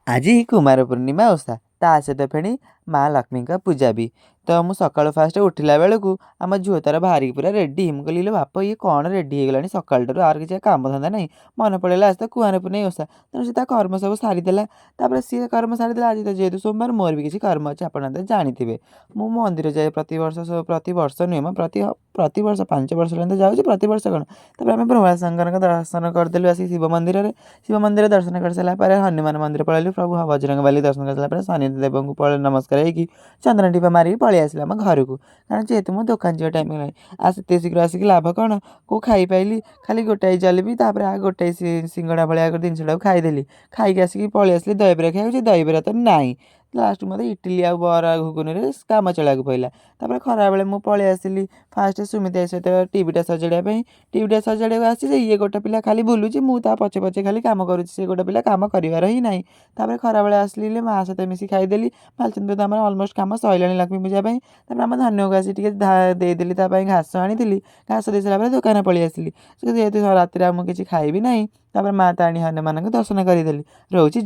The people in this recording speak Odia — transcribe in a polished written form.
ଆଜି କୁମାର ପୂର୍ଣ୍ଣିମା ଓଷା ତା ସହିତ ଫେଣି ମା ଲକ୍ଷ୍ମୀଙ୍କ ପୂଜା ବି। ତ ମୁଁ ସକାଳୁ ଫାଷ୍ଟ ଉଠିଲା ବେଳକୁ ଆମ ଝିଅ ତାର ବାହାରିକି ପୁରା ରେଡ଼ି। ମୁଁ କହିଲି ଇଲୋ ବାପ ଇଏ କ'ଣ ରେଡ଼ି ହେଇଗଲାଣି ସକାଳଟାରୁ, ଆର କିଛି କାମଧନ୍ଦା ନାହିଁ। ମନେ ପଡ଼ିଲା ଆଜି ତ କୁଆଁର ପୂର୍ଣ୍ଣିମା ଓଷା, ତେଣୁ ସେ ତା କର୍ମ ସବୁ ସାରିଦେଲା। ତାପରେ ସିଏ କର୍ମ ସାରିଦେଲା। ଆଜି ତ ଯେହେତୁ ସୋମବାର, ମୋର ବି କିଛି କର୍ମ ଅଛି, ଆପଣ ତ ଜାଣିଥିବେ। ମୁଁ ମନ୍ଦିର ଯାଏ ପ୍ରତିବର୍ଷ ନୁହେଁ ମ ପ୍ରତିବର୍ଷ 5 ବର୍ଷ ହେଲାଣି ତ ଯାଉଛି, ପ୍ରତିବର୍ଷ କ'ଣ। ତାପରେ ଆମେ ଭୋଳାଶଙ୍କରଙ୍କ ଦର୍ଶନ କରିଦେଲୁ ଆସିକି ଶିବ ମନ୍ଦିରରେ। ଶିବ ମନ୍ଦିର ଦର୍ଶନ କରିସାରିଲା ପରେ ହନୁମାନ ମନ୍ଦିର ପଳେଇଲୁ। ପ୍ରଭୁ ବଜରଙ୍ଗବାଲି ଦର୍ଶନ କରିସାରିଲା ପରେ ଶନିଦେବଙ୍କୁ ନମସ୍କାର ହେଇକି ଚନ୍ଦନ ଟିପା ମାରିକି ପଳେଇ ଆସିଲୁ ଆମ ଘରକୁ। କାରଣ ଯେହେତୁ ମୁଁ ଦୋକାନ ଯିବା ଟାଇମ୍ ହେଲାଣି, ଆଉ ସେତେ ଶୀଘ୍ର ଆସିକି ଲାଭ କ'ଣ? କେଉଁ ଖାଇପାଇଲି ଖାଲି ଗୋଟାଏ ଜଲେବି, ତାପରେ ଆଉ ଗୋଟାଏ ସିଙ୍ଗଡ଼ା ଭଳିଆ ଜିନିଷଟାକୁ ଖାଇଦେଲି। ଖାଇକି ଆସିକି ପଳେଇ ଆସିଲି ଦହିବରା ଖାଇବାକୁ, ଦହିବରା ତ ନାହିଁ। ଲାଷ୍ଟକୁ ମୋତେ ଇଟିଲି ଆଉ ବରା ଘୁଗୁନିରେ କାମ ଚଳାଇବାକୁ ପଡ଼ିଲା। ତାପରେ ଖରାବେଳେ ମୁଁ ପଳେଇ ଆସିଲି ଫାଷ୍ଟ ସୁମିତା ସହିତ ଟିଭିଟା ସଜାଡ଼ିବା ପାଇଁ। ଟିଭିଟା ସଜାଡ଼ିବାକୁ ଆସିଛି, ଇଏ ଗୋଟେ ପିଲା ଖାଲି ବୁଲୁଛି, ମୁଁ ତା ପଛେ ପଛେ ଖାଲି କାମ କରୁଛି। ସେ ଗୋଟେ ପିଲା କାମ କରିବାର ହିଁ ନାହିଁ। ତାପରେ ଖରାବେଳେ ଆସିଲି ମା ସହିତ ମିଶି ଖାଇଦେଲି। ବାଲଚନ୍ଦ୍ର ତ ଆମର ଅଲମୋଷ୍ଟ କାମ ସରିଲାଣି ଲକ୍ଷ୍ମୀ ପୂଜା ପାଇଁ। ତାପରେ ଆମ ଧନ୍ୟକୁ ଆସି ଟିକେ ଦେଇଦେଲି, ତା ପାଇଁ ଘାସ ଆଣିଥିଲି। ଘାସ ଦେଇସାରିଲା ପରେ ଦୋକାନ ପଳେଇ ଆସିଲି। ଯେହେତୁ ରାତିରେ ଆଉ ମୁଁ କିଛି ଖାଇବି ନାହିଁ, ତାପରେ ମା ତାରିଣୀ ହନୁମାନଙ୍କୁ ଦର୍ଶନ କରିଦେଲି। ରହୁଛି।